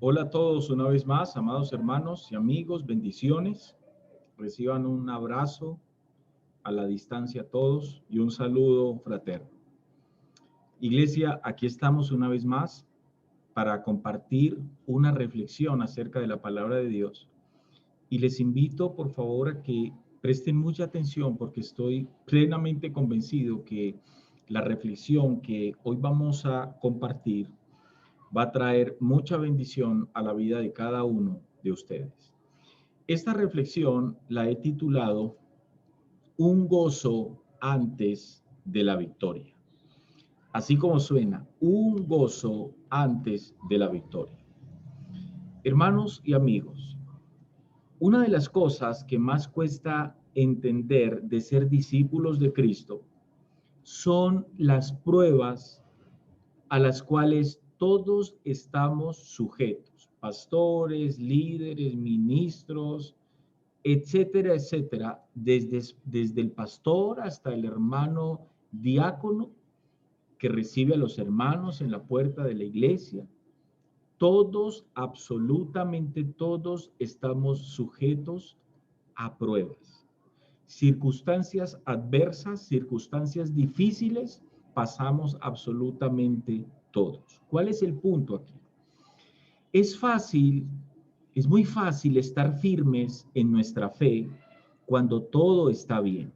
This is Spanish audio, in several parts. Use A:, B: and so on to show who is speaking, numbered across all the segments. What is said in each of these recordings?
A: Hola a todos una vez más, amados hermanos y amigos, bendiciones. Reciban un abrazo a la distancia a todos y un saludo fraterno. Iglesia, aquí estamos una vez más para compartir una reflexión acerca de la palabra de Dios. Y les invito, por favor, a que presten mucha atención porque estoy plenamente convencido que la reflexión que hoy vamos a compartir va a traer mucha bendición a la vida de cada uno de ustedes. Esta reflexión la he titulado Un gozo antes de la victoria. Así como suena, un gozo antes de la victoria. Hermanos y amigos, una de las cosas que más cuesta entender de ser discípulos de Cristo son las pruebas a las cuales todos estamos sujetos, pastores, líderes, ministros, etcétera, etcétera, desde el pastor hasta el hermano diácono que recibe a los hermanos en la puerta de la iglesia. Todos, absolutamente todos, estamos sujetos a pruebas. Circunstancias adversas, circunstancias difíciles, pasamos absolutamente todos. ¿Cuál es el punto aquí? Es fácil, es muy fácil estar firmes en nuestra fe cuando todo está bien.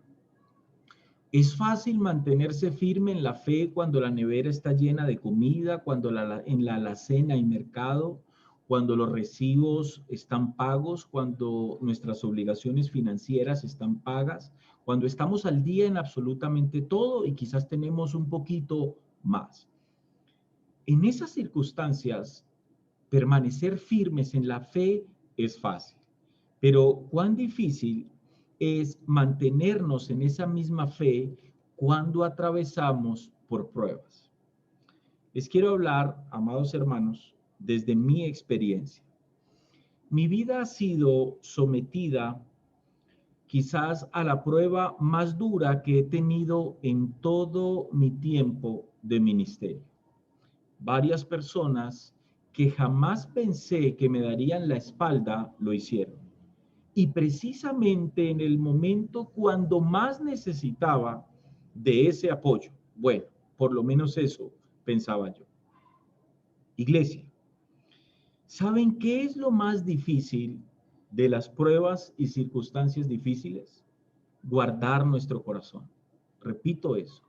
A: Es fácil mantenerse firme en la fe cuando la nevera está llena de comida, cuando en la alacena hay mercado, cuando los recibos están pagos, cuando nuestras obligaciones financieras están pagas, cuando estamos al día en absolutamente todo y quizás tenemos un poquito más. En esas circunstancias, permanecer firmes en la fe es fácil, pero cuán difícil es mantenernos en esa misma fe cuando atravesamos por pruebas. Les quiero hablar, amados hermanos, desde mi experiencia. Mi vida ha sido sometida quizás a la prueba más dura que he tenido en todo mi tiempo de ministerio. Varias personas que jamás pensé que me darían la espalda lo hicieron. Y precisamente en el momento cuando más necesitaba de ese apoyo, bueno, por lo menos eso pensaba yo. Iglesia, ¿saben qué es lo más difícil de las pruebas y circunstancias difíciles? Guardar nuestro corazón. Repito eso.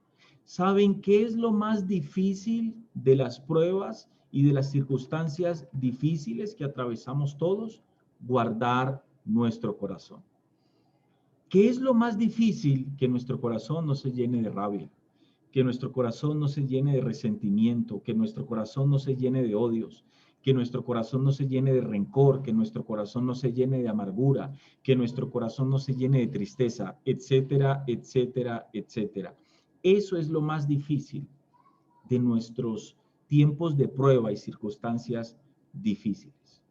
A: ¿Saben qué es lo más difícil de las pruebas y de las circunstancias difíciles que atravesamos todos? Guardar nuestro corazón. ¿Qué es lo más difícil? Que nuestro corazón no se llene de rabia, que nuestro corazón no se llene de resentimiento, que nuestro corazón no se llene de odios, que nuestro corazón no se llene de rencor, que nuestro corazón no se llene de amargura, que nuestro corazón no se llene de tristeza, etcétera, etcétera, etcétera. Eso es lo más difícil de nuestros tiempos de prueba y circunstancias difíciles.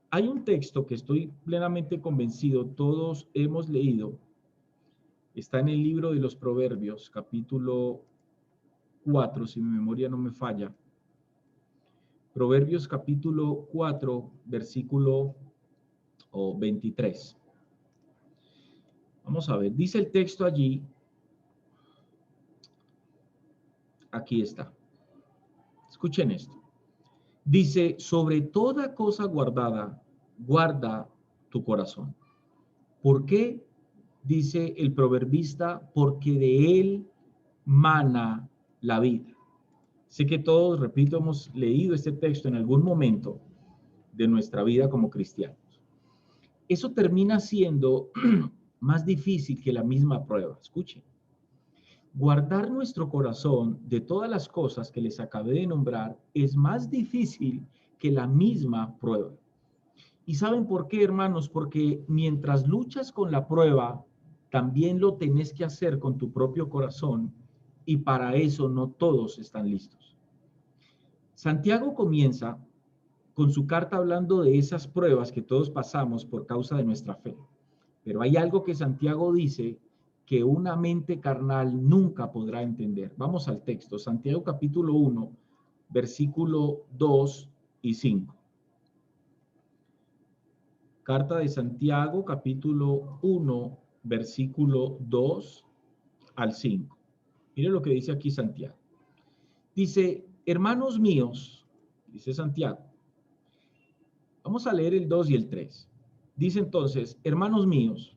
A: Hay un texto que estoy plenamente convencido, todos hemos leído, está en el libro de los Proverbios, capítulo 4, si mi memoria no me falla. Proverbios capítulo 4, versículo 23. Vamos a ver, dice el texto allí, aquí está. Escuchen esto. Dice, sobre toda cosa guardada, guarda tu corazón. ¿Por qué? Dice el proverbista, porque de él mana la vida. Sé que todos, repito, hemos leído este texto en algún momento de nuestra vida como cristianos. Eso termina siendo más difícil que la misma prueba. Escuchen. Guardar nuestro corazón de todas las cosas que les acabé de nombrar es más difícil que la misma prueba. ¿Y saben por qué, hermanos? Porque mientras luchas con la prueba, también lo tenés que hacer con tu propio corazón y para eso no todos están listos. Santiago comienza con su carta hablando de esas pruebas que todos pasamos por causa de nuestra fe. Pero hay algo que Santiago dice que una mente carnal nunca podrá entender. Vamos al texto, Santiago capítulo 1, versículo 2 y 5. Carta de Santiago, capítulo 1, versículo 2 al 5. Mire lo que dice aquí Santiago. Dice, hermanos míos, dice Santiago. Vamos a leer el 2 y el 3. Dice entonces, hermanos míos,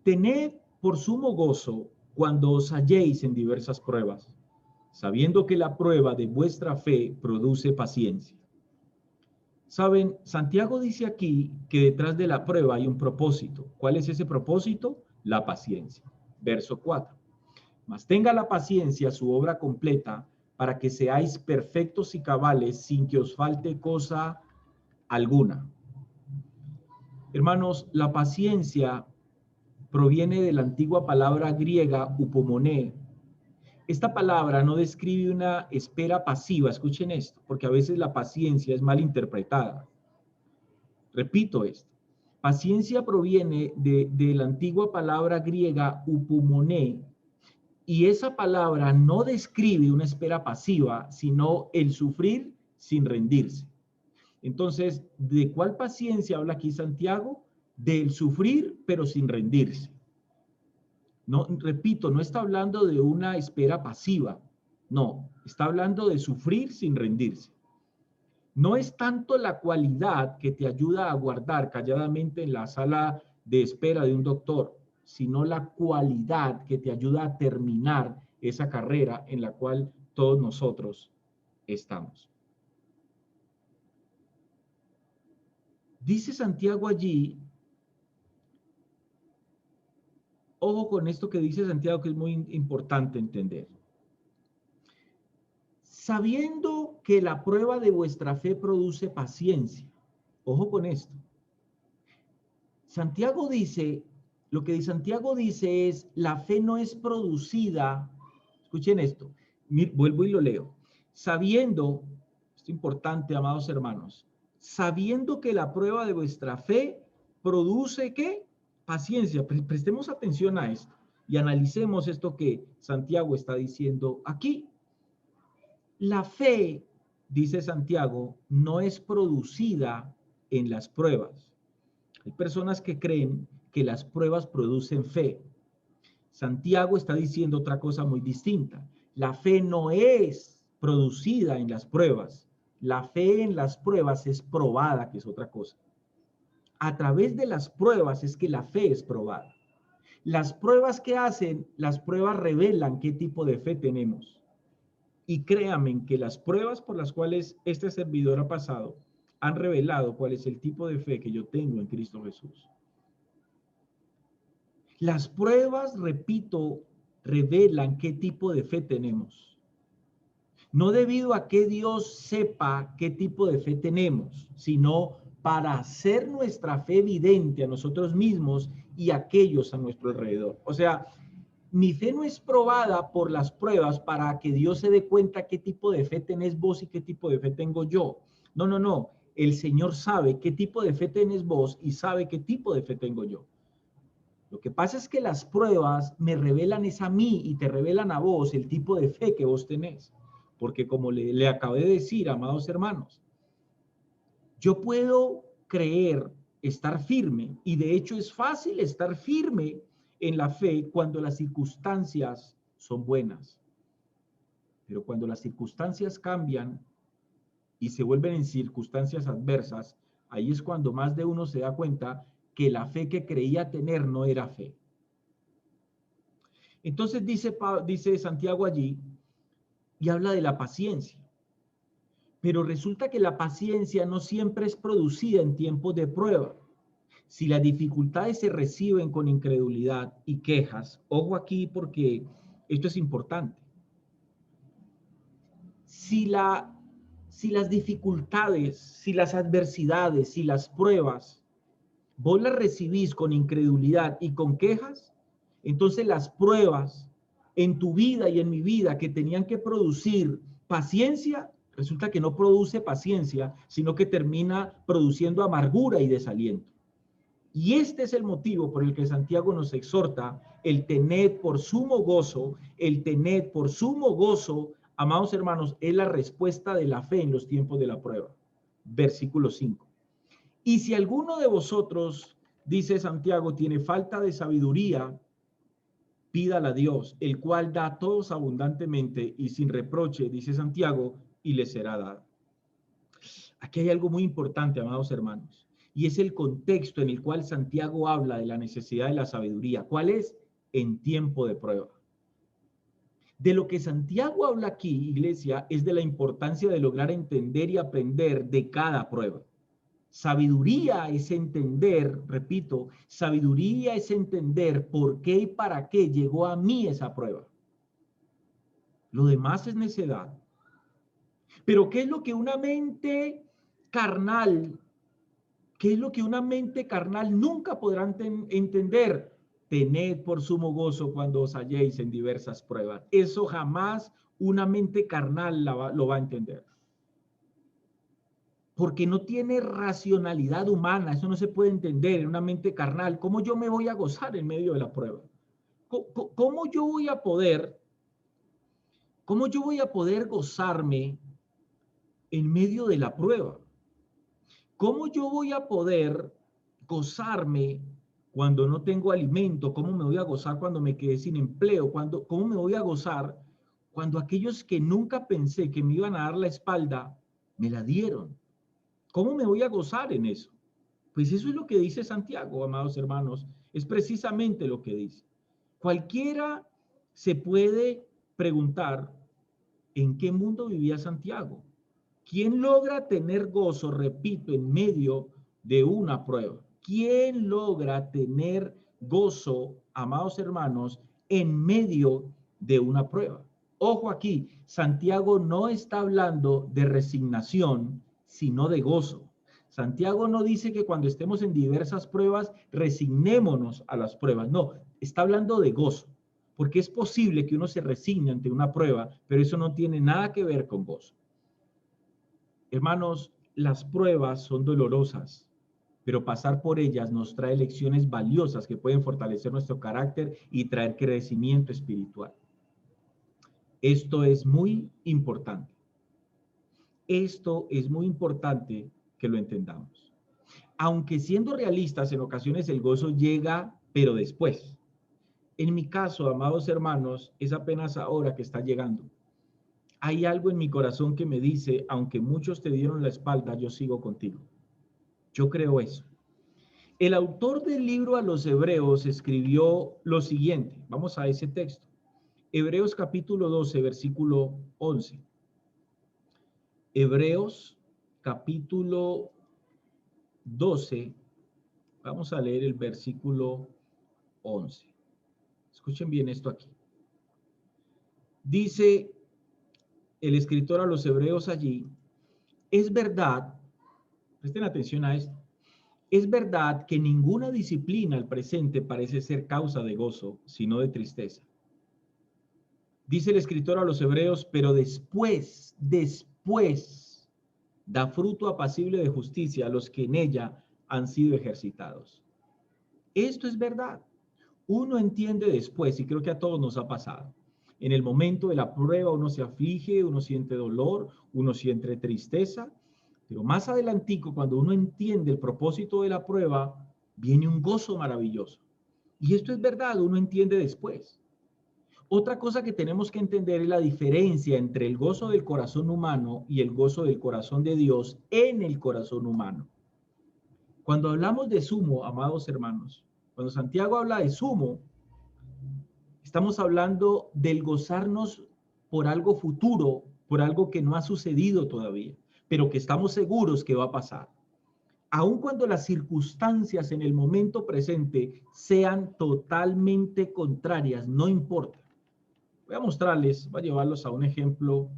A: tened por sumo gozo cuando os halléis en diversas pruebas, sabiendo que la prueba de vuestra fe produce paciencia. Saben, Santiago dice aquí que detrás de la prueba hay un propósito. ¿Cuál es ese propósito? La paciencia. Verso 4. Mas tenga la paciencia su obra completa para que seáis perfectos y cabales sin que os falte cosa alguna. Hermanos, la paciencia proviene de la antigua palabra griega upomoné. Esta palabra no describe una espera pasiva, escuchen esto, porque a veces la paciencia es mal interpretada. Repito esto, paciencia proviene de la antigua palabra griega upomoné, y esa palabra no describe una espera pasiva, sino el sufrir sin rendirse. Entonces, ¿de cuál paciencia habla aquí Santiago? Del sufrir, pero sin rendirse. No, repito, no está hablando de una espera pasiva, no, está hablando de sufrir sin rendirse. No es tanto la cualidad que te ayuda a aguardar calladamente en la sala de espera de un doctor, sino la cualidad que te ayuda a terminar esa carrera en la cual todos nosotros estamos. Dice Santiago allí, ojo con esto que dice Santiago, que es muy importante entender. Sabiendo que la prueba de vuestra fe produce paciencia. Ojo con esto. Santiago dice, lo que Santiago dice es, la fe no es producida, escuchen esto, vuelvo y lo leo. Sabiendo, esto es importante, amados hermanos, sabiendo que la prueba de vuestra fe produce, ¿qué? Paciencia. Prestemos atención a esto y analicemos esto que Santiago está diciendo aquí. La fe, dice Santiago, no es producida en las pruebas. Hay personas que creen que las pruebas producen fe. Santiago está diciendo otra cosa muy distinta. La fe no es producida en las pruebas. La fe en las pruebas es probada, que es otra cosa. A través de las pruebas es que la fe es probada. Las pruebas que hacen, las pruebas revelan qué tipo de fe tenemos. Y créanme que las pruebas por las cuales este servidor ha pasado han revelado cuál es el tipo de fe que yo tengo en Cristo Jesús. Las pruebas, repito, revelan qué tipo de fe tenemos. No debido a que Dios sepa qué tipo de fe tenemos, sino para hacer nuestra fe evidente a nosotros mismos y a aquellos a nuestro alrededor. O sea, mi fe no es probada por las pruebas para que Dios se dé cuenta qué tipo de fe tenés vos y qué tipo de fe tengo yo. No, no, no. El Señor sabe qué tipo de fe tenés vos y sabe qué tipo de fe tengo yo. Lo que pasa es que las pruebas me revelan es a mí y te revelan a vos el tipo de fe que vos tenés. Porque como le acabé de decir, amados hermanos, yo puedo creer, estar firme, y de hecho es fácil estar firme en la fe cuando las circunstancias son buenas. Pero cuando las circunstancias cambian y se vuelven en circunstancias adversas, ahí es cuando más de uno se da cuenta que la fe que creía tener no era fe. Entonces dice Santiago allí y habla de la paciencia. Pero resulta que la paciencia no siempre es producida en tiempos de prueba. Si las dificultades se reciben con incredulidad y quejas, ojo aquí porque esto es importante. Si las dificultades, si las adversidades, si las pruebas, vos las recibís con incredulidad y con quejas, entonces las pruebas en tu vida y en mi vida que tenían que producir paciencia, resulta que no produce paciencia, sino que termina produciendo amargura y desaliento. Y este es el motivo por el que Santiago nos exhorta el tened por sumo gozo, amados hermanos, es la respuesta de la fe en los tiempos de la prueba. Versículo 5. Y si alguno de vosotros, dice Santiago, tiene falta de sabiduría, pídala a Dios, el cual da a todos abundantemente y sin reproche, dice Santiago, y le será dado. Aquí hay algo muy importante, amados hermanos, y es el contexto en el cual Santiago habla de la necesidad de la sabiduría. ¿Cuál es? En tiempo de prueba. De lo que Santiago habla aquí, iglesia, es de la importancia de lograr entender y aprender de cada prueba. Sabiduría es entender, repito, sabiduría es entender por qué y para qué llegó a mí esa prueba. Lo demás es necedad. Pero ¿qué es lo que una mente carnal, qué es lo que una mente carnal nunca podrá entender? Tened por sumo gozo cuando os halléis en diversas pruebas. Eso jamás una mente carnal lo va a entender. Porque no tiene racionalidad humana, eso no se puede entender en una mente carnal. ¿Cómo yo me voy a gozar en medio de la prueba? ¿Cómo yo voy a poder, cómo yo voy a poder gozarme en medio de la prueba? ¿Cómo yo voy a poder gozarme cuando no tengo alimento? ¿Cómo me voy a gozar cuando me quedé sin empleo? ¿Cómo me voy a gozar cuando aquellos que nunca pensé que me iban a dar la espalda, me la dieron? ¿Cómo me voy a gozar en eso? Pues eso es lo que dice Santiago, amados hermanos. Es precisamente lo que dice. Cualquiera se puede preguntar en qué mundo vivía Santiago. ¿Quién logra tener gozo, repito, en medio de una prueba? ¿Quién logra tener gozo, amados hermanos, en medio de una prueba? Ojo aquí, Santiago no está hablando de resignación, sino de gozo. Santiago no dice que cuando estemos en diversas pruebas resignémonos a las pruebas. No, está hablando de gozo, porque es posible que uno se resigne ante una prueba, pero eso no tiene nada que ver con gozo. Hermanos, las pruebas son dolorosas, pero pasar por ellas nos trae lecciones valiosas que pueden fortalecer nuestro carácter y traer crecimiento espiritual. Esto es muy importante. Esto es muy importante que lo entendamos. Aunque siendo realistas, en ocasiones el gozo llega, pero después. En mi caso, amados hermanos, es apenas ahora que está llegando. Hay algo en mi corazón que me dice, aunque muchos te dieron la espalda, yo sigo contigo. Yo creo eso. El autor del libro a los Hebreos escribió lo siguiente. Vamos a ese texto. Hebreos capítulo 12, versículo 11. Hebreos capítulo 12. Vamos a leer el versículo 11. Escuchen bien esto aquí. Dice el escritor a los Hebreos allí, es verdad, presten atención a esto, es verdad que ninguna disciplina al presente parece ser causa de gozo, sino de tristeza. Dice el escritor a los Hebreos, pero después da fruto apacible de justicia a los que en ella han sido ejercitados. Esto es verdad. Uno entiende después, y creo que a todos nos ha pasado. En el momento de la prueba uno se aflige, uno siente dolor, uno siente tristeza, pero más adelantico, cuando uno entiende el propósito de la prueba, viene un gozo maravilloso. Y esto es verdad, uno entiende después. Otra cosa que tenemos que entender es la diferencia entre el gozo del corazón humano y el gozo del corazón de Dios en el corazón humano. Cuando hablamos de sumo, amados hermanos, cuando Santiago habla de sumo, estamos hablando del gozarnos por algo futuro, por algo que no ha sucedido todavía, pero que estamos seguros que va a pasar. Aun cuando las circunstancias en el momento presente sean totalmente contrarias, no importa. Voy a mostrarles, voy a llevarlos a un ejemplo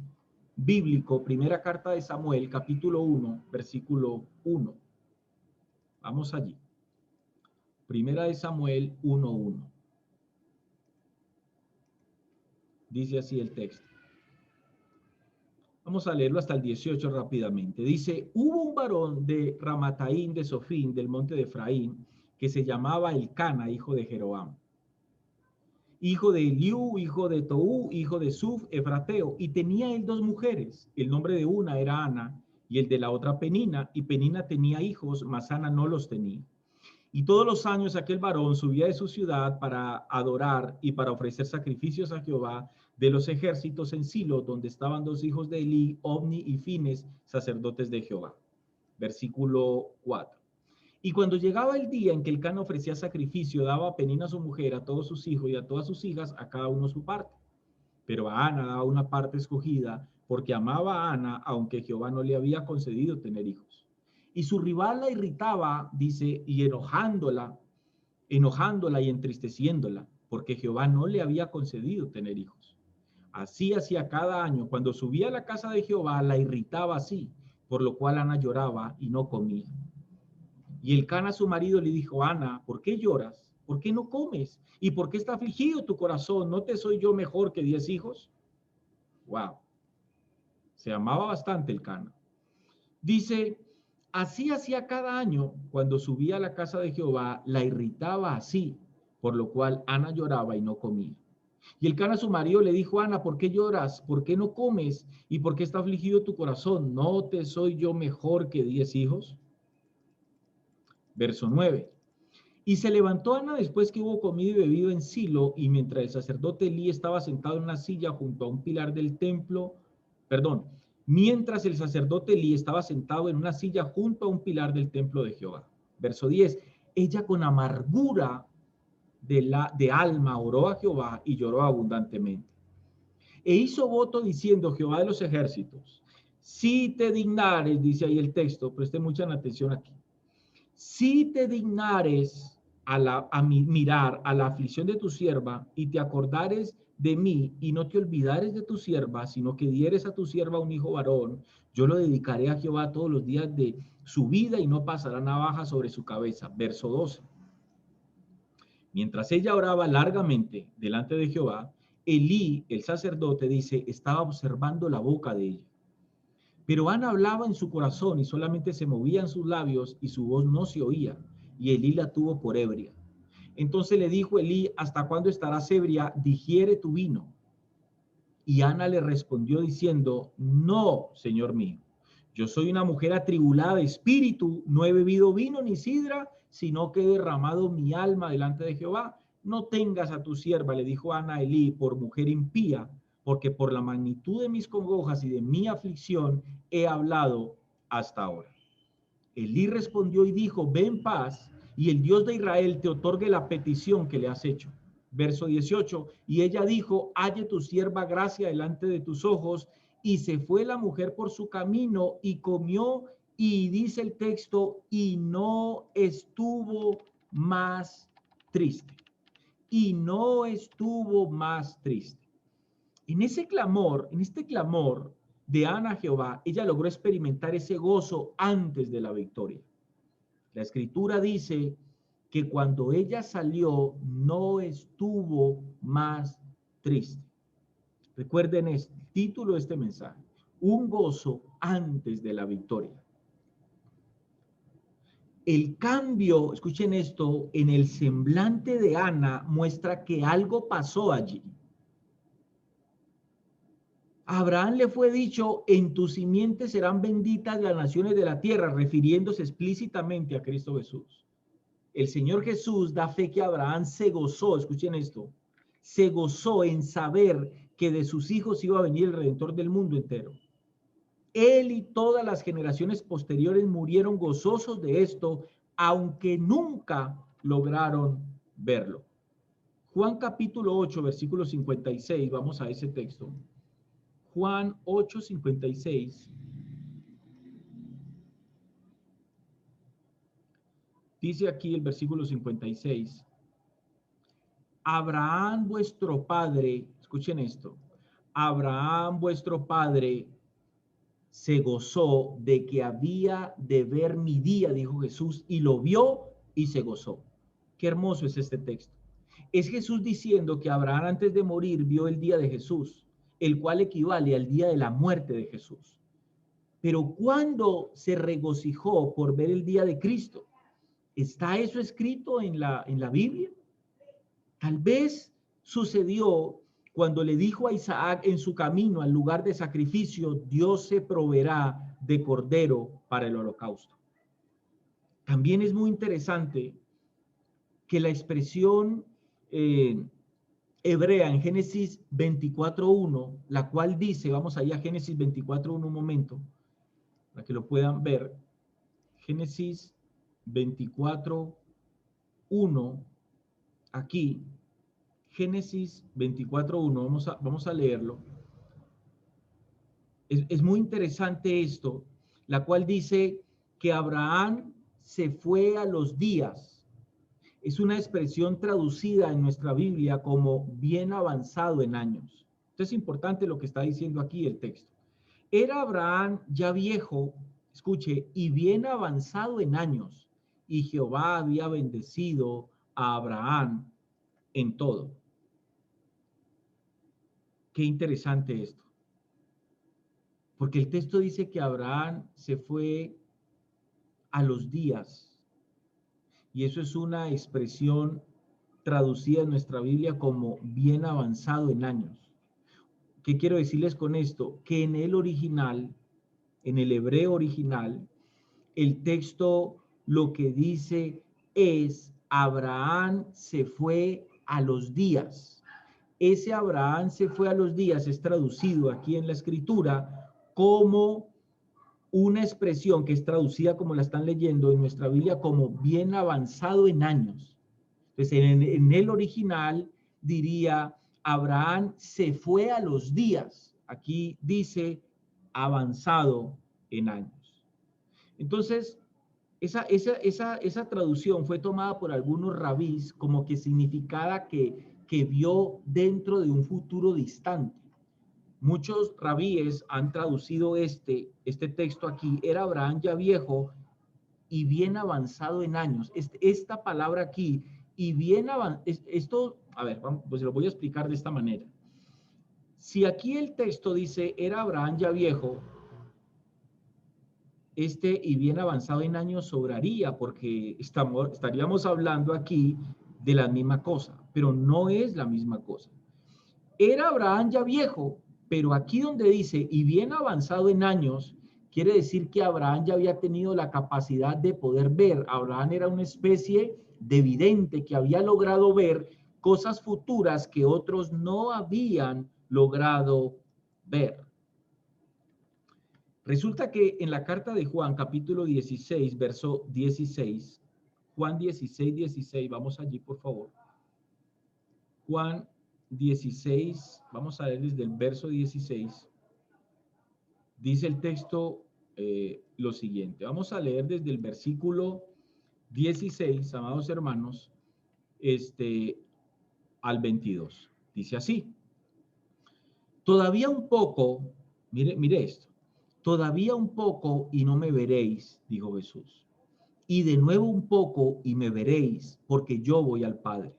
A: bíblico, primera carta de Samuel, capítulo 1, versículo 1. Vamos allí. Primera de Samuel 1:1. Dice así el texto. Vamos a leerlo hasta el 18 rápidamente. Dice, hubo un varón de Ramataín de Sofín, del monte de Efraín, que se llamaba Elcana, hijo de Jeroam, hijo de Eliú, hijo de Toú, hijo de Suf, efrateo, y tenía él dos mujeres. El nombre de una era Ana, y el de la otra Penina, y Penina tenía hijos, mas Ana no los tenía. Y todos los años aquel varón subía de su ciudad para adorar y para ofrecer sacrificios a Jehová de los ejércitos en Silo, donde estaban dos hijos de Elí, Ofni y Fines, sacerdotes de Jehová. Versículo 4. Y cuando llegaba el día en que el Cana ofrecía sacrificio, daba a Penina a su mujer, a todos sus hijos y a todas sus hijas, a cada uno su parte. Pero a Ana daba una parte escogida, porque amaba a Ana, aunque Jehová no le había concedido tener hijos. Y su rival la irritaba, dice, y enojándola y entristeciéndola, porque Jehová no le había concedido tener hijos. Así hacía cada año. Cuando subía a la casa de Jehová, la irritaba así, por lo cual Ana lloraba y no comía. Y el Cana, su marido, le dijo: Ana, ¿por qué lloras? ¿Por qué no comes? ¿Y por qué está afligido tu corazón? ¿No te soy yo mejor que 10 hijos? Wow. Se amaba bastante el Cana. Dice, así hacía cada año. Cuando subía a la casa de Jehová, la irritaba así, por lo cual Ana lloraba y no comía. Y el Cana, su marido, le dijo: Ana, ¿por qué lloras? ¿Por qué no comes? ¿Y por qué está afligido tu corazón? ¿No te soy yo mejor que 10 hijos? Verso 9. Y se levantó Ana después que hubo comido y bebido en Silo, y mientras el sacerdote Elí estaba sentado en una silla junto a un pilar del templo, mientras el sacerdote Elí estaba sentado en una silla junto a un pilar del templo de Jehová. Verso 10. Ella con amargura de alma oró a Jehová y lloró abundantemente. E hizo voto diciendo: Jehová de los ejércitos, si te dignares, dice ahí el texto, preste mucha atención aquí, si te dignares a mirar a la aflicción de tu sierva y te acordares de mí y no te olvidares de tu sierva, sino que dieres a tu sierva un hijo varón, yo lo dedicaré a Jehová todos los días de su vida y no pasará navaja sobre su cabeza. Verso 12. Mientras ella oraba largamente delante de Jehová, Elí, el sacerdote, dice, estaba observando la boca de ella. Pero Ana hablaba en su corazón y solamente se movían sus labios y su voz no se oía, y Elí la tuvo por ebria. Entonces le dijo Elí: ¿hasta cuándo estarás ebria? Digiere tu vino. Y Ana le respondió diciendo: no, señor mío, yo soy una mujer atribulada de espíritu, no he bebido vino ni sidra, sino que he derramado mi alma delante de Jehová. No tengas a tu sierva, le dijo Ana a Elí, por mujer impía, porque por la magnitud de mis congojas y de mi aflicción he hablado hasta ahora. Elí respondió y dijo: ve en paz, y el Dios de Israel te otorgue la petición que le has hecho. Verso 18, y ella dijo: halle tu sierva gracia delante de tus ojos, y se fue la mujer por su camino y comió, y dice el texto, y no estuvo más triste. Y no estuvo más triste. En este clamor de Ana a Jehová, ella logró experimentar ese gozo antes de la victoria. La escritura dice que cuando ella salió no estuvo más triste. Recuerden el título de este mensaje: un gozo antes de la victoria. El cambio, escuchen esto, en el semblante de Ana muestra que algo pasó allí. A Abraham le fue dicho: en tu simiente serán benditas las naciones de la tierra, refiriéndose explícitamente a Cristo Jesús. El Señor Jesús da fe que Abraham se gozó, escuchen esto, se gozó en saber que de sus hijos iba a venir el Redentor del mundo entero. Él y todas las generaciones posteriores murieron gozosos de esto, aunque nunca lograron verlo. Juan capítulo 8, versículo 56, vamos a ese texto. Juan 8:56 dice aquí el versículo 56: Abraham vuestro padre, escuchen esto, Abraham vuestro padre se gozó de que había de ver mi día, dijo Jesús, y lo vio y se gozó. Qué hermoso es este texto. Es Jesús diciendo que Abraham antes de morir vio el día de Jesús, el cual equivale al día de la muerte de Jesús. Pero ¿cuándo se regocijó por ver el día de Cristo? ¿Está eso escrito en la Biblia? Tal vez sucedió cuando le dijo a Isaac en su camino al lugar de sacrificio: Dios se proveerá de cordero para el holocausto. También es muy interesante que la expresión hebrea en Génesis 24:1, la cual dice, vamos allá a Génesis 24:1 un momento, para que lo puedan ver. Génesis 24:1, aquí, Génesis 24:1, vamos a leerlo. Es muy interesante esto, la cual dice que Abraham se fue a los días. Es una expresión traducida en nuestra Biblia como bien avanzado en años. Entonces es importante lo que está diciendo aquí el texto. Era Abraham ya viejo, escuche, y bien avanzado en años, y Jehová había bendecido a Abraham en todo. Qué interesante esto. Porque el texto dice que Abraham se fue a los días. Y eso es una expresión traducida en nuestra Biblia como bien avanzado en años. ¿Qué quiero decirles con esto? Que en el original, en el hebreo original, el texto lo que dice es Abraham se fue a los días. Ese Abraham se fue a los días es traducido aquí en la escritura como una expresión que es traducida como la están leyendo en nuestra Biblia como bien avanzado en años. Entonces, en el original diría, Abraham se fue a los días. Aquí dice avanzado en años. Entonces, esa traducción fue tomada por algunos rabís como que significaba que vio dentro de un futuro distante. Muchos rabíes han traducido este texto aquí, era Abraham ya viejo y bien avanzado en años. Esta palabra aquí, y bien avanzado, esto, a ver, pues lo voy a explicar de esta manera. Si aquí el texto dice, era Abraham ya viejo, y bien avanzado en años sobraría, porque estaríamos hablando aquí de la misma cosa, pero no es la misma cosa. Era Abraham ya viejo, pero aquí donde dice, y bien avanzado en años, quiere decir que Abraham ya había tenido la capacidad de poder ver. Abraham era una especie de vidente que había logrado ver cosas futuras que otros no habían logrado ver. Resulta que en la carta de Juan, capítulo 16, verso 16, Juan 16, 16, vamos allí por favor. Juan 16, vamos a leer desde el verso 16, dice el texto lo siguiente. Vamos a leer desde el versículo 16, amados hermanos, al 22. Dice así. Todavía un poco, mire esto, todavía un poco y no me veréis, dijo Jesús. Y de nuevo un poco y me veréis, porque yo voy al Padre.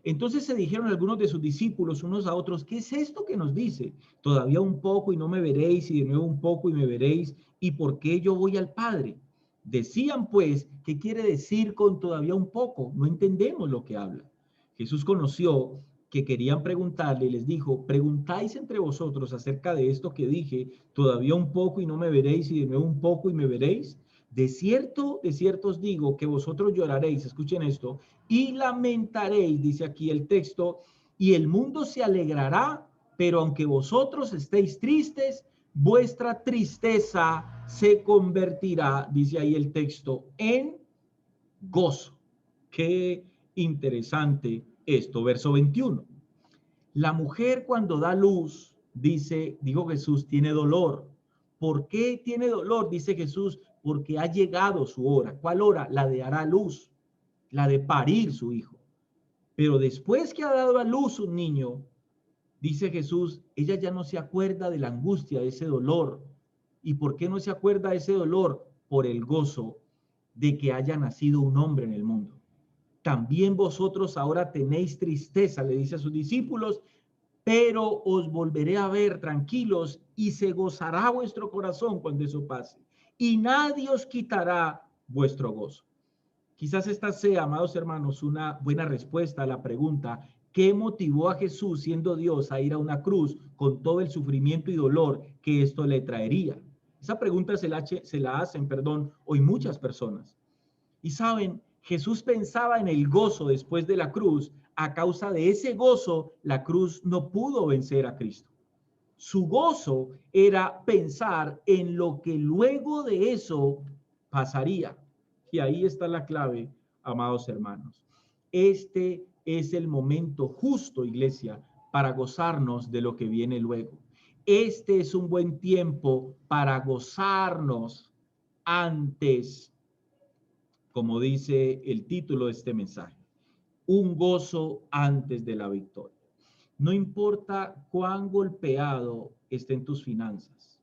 A: Entonces se dijeron algunos de sus discípulos unos a otros, ¿qué es esto que nos dice? Todavía un poco y no me veréis, y de nuevo un poco y me veréis, ¿y por qué yo voy al Padre? Decían pues, ¿qué quiere decir con todavía un poco? No entendemos lo que habla. Jesús conoció que querían preguntarle y les dijo, ¿preguntáis entre vosotros acerca de esto que dije, todavía un poco y no me veréis, y de nuevo un poco y me veréis? De cierto os digo que vosotros lloraréis, escuchen esto, y lamentaréis, dice aquí el texto, y el mundo se alegrará, pero aunque vosotros estéis tristes, vuestra tristeza se convertirá, dice ahí el texto, en gozo. Qué interesante esto, verso 21. La mujer cuando da luz, dijo Jesús, tiene dolor. ¿Por qué tiene dolor? Dice Jesús, porque ha llegado su hora. ¿Cuál hora? La de dar a luz, la de parir su hijo. Pero después que ha dado a luz un niño, dice Jesús, ella ya no se acuerda de la angustia, de ese dolor. ¿Y por qué no se acuerda de ese dolor? Por el gozo de que haya nacido un hombre en el mundo. También vosotros ahora tenéis tristeza, le dice a sus discípulos, pero os volveré a ver tranquilos y se gozará vuestro corazón cuando eso pase. Y nadie os quitará vuestro gozo. Quizás esta sea, amados hermanos, una buena respuesta a la pregunta, ¿qué motivó a Jesús, siendo Dios, a ir a una cruz con todo el sufrimiento y dolor que esto le traería? Esa pregunta se la hacen, hoy muchas personas. Y saben, Jesús pensaba en el gozo después de la cruz. A causa de ese gozo, la cruz no pudo vencer a Cristo. Su gozo era pensar en lo que luego de eso pasaría. Y ahí está la clave, amados hermanos. Este es el momento justo, iglesia, para gozarnos de lo que viene luego. Este es un buen tiempo para gozarnos antes, como dice el título de este mensaje, un gozo antes de la victoria. No importa cuán golpeado estén tus finanzas,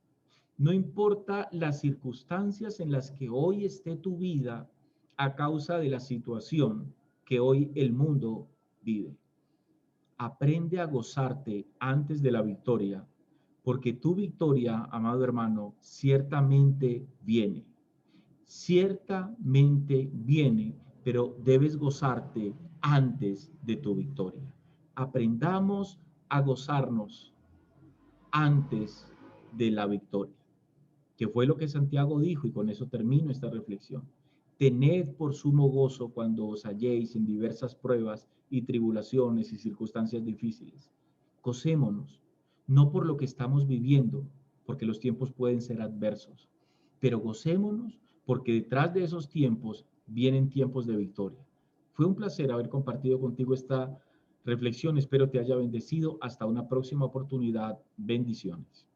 A: no importa las circunstancias en las que hoy esté tu vida a causa de la situación que hoy el mundo vive. Aprende a gozarte antes de la victoria, porque tu victoria, amado hermano, ciertamente viene, pero debes gozarte antes de tu victoria. Aprendamos a gozarnos antes de la victoria, que fue lo que Santiago dijo, y con eso termino esta reflexión. Tened por sumo gozo cuando os halléis en diversas pruebas y tribulaciones y circunstancias difíciles. Gocémonos, no por lo que estamos viviendo, porque los tiempos pueden ser adversos, pero gocémonos porque detrás de esos tiempos vienen tiempos de victoria. Fue un placer haber compartido contigo esta reflexión. Espero te haya bendecido. Hasta una próxima oportunidad. Bendiciones.